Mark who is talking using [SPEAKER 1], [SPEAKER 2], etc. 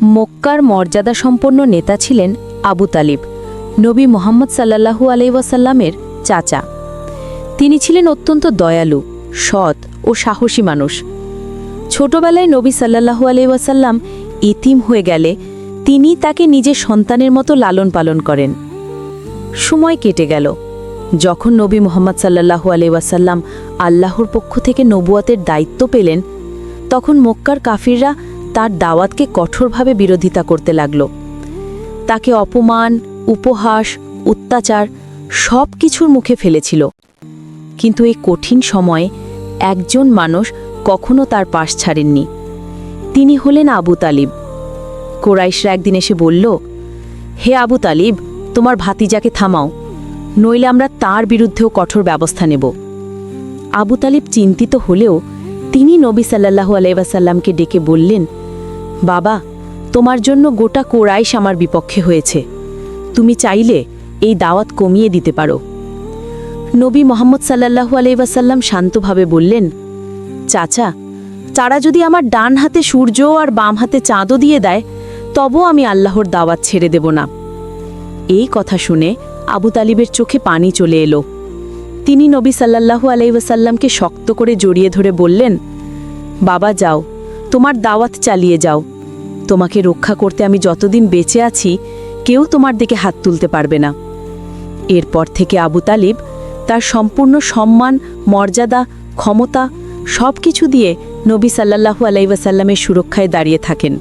[SPEAKER 1] মক্কার মর্যাদাসম্পন্ন নেতা ছিলেন আবু তালিব, নবী মোহাম্মদ সাল্লাল্লাহু আলাইহি ওয়াসাল্লামের চাচা। তিনি ছিলেন অত্যন্ত দয়ালু, সৎ ও সাহসী মানুষ। ছোটবেলায় নবী সাল্লাল্লাহু আলাইহি ওয়াসাল্লাম ইতিম হয়ে গেলে তিনি তাকে নিজের সন্তানের মতো লালন পালন করেন। সময় কেটে গেল। যখন নবী মোহাম্মদ সাল্লাল্লাহু আলাইহি ওয়াসাল্লাম আল্লাহর পক্ষ থেকে নবুয়াতের দায়িত্ব পেলেন, তখন মক্কার কাফিররা তার দাওয়াতকে কঠোরভাবে বিরোধিতা করতে লাগল। তাকে অপমান, উপহাস, অত্যাচার সব কিছুর মুখে ফেলেছিল। কিন্তু এই কঠিন সময়ে একজন মানুষ কখনো তার পাশ ছাড়েননি। তিনি হলেন আবু তালিব। কুরাইশরা একদিন এসে বলল, হে আবু তালিব, তোমার ভাতিজাকে থামাও, নইলে আমরা তার বিরুদ্ধেও কঠোর ব্যবস্থা নেব। আবু তালিব চিন্তিত হলেও তিনি নবী সাল্লাল্লাহু আলাইহি ওয়াসাল্লামকে ডেকে বললেন, বাবা, তোমার জন্য গোটা কুরাইশ আমার বিপক্ষে হয়েছে, তুমি চাইলে এই দাওয়াত কমিয়ে দিতে পারো। নবী মোহাম্মদ সাল্লাল্লাহু আলাইহি ওয়াসাল্লাম শান্তভাবে বললেন, চাচা, তারা যদি আমার ডান হাতে সূর্য আর বাম হাতে চাঁদও দিয়ে দেয়, তবুও আমি আল্লাহর দাওয়াত ছেড়ে দেব না। এই কথা শুনে আবু তালিবের চোখে পানি চলে এলো। তিনি নবী সাল্লাল্লাহু আলাইহি ওয়াসাল্লামকে শক্ত করে জড়িয়ে ধরে বললেন, বাবা, যাও, তোমার দাওয়াত চালিয়ে যাও। তোমাকে রক্ষা করতে আমি যতদিন বেঁচে আছি, কেউ তোমার দিকে হাত তুলতে পারবে না। এরপর থেকে আবু তালিব তার সম্পূর্ণ সম্মান, মর্যাদা, ক্ষমতা সব কিছু দিয়ে নবী সাল্লাল্লাহু আলাইহি ওয়াসাল্লামের সুরক্ষায় দাঁড়িয়ে থাকেন।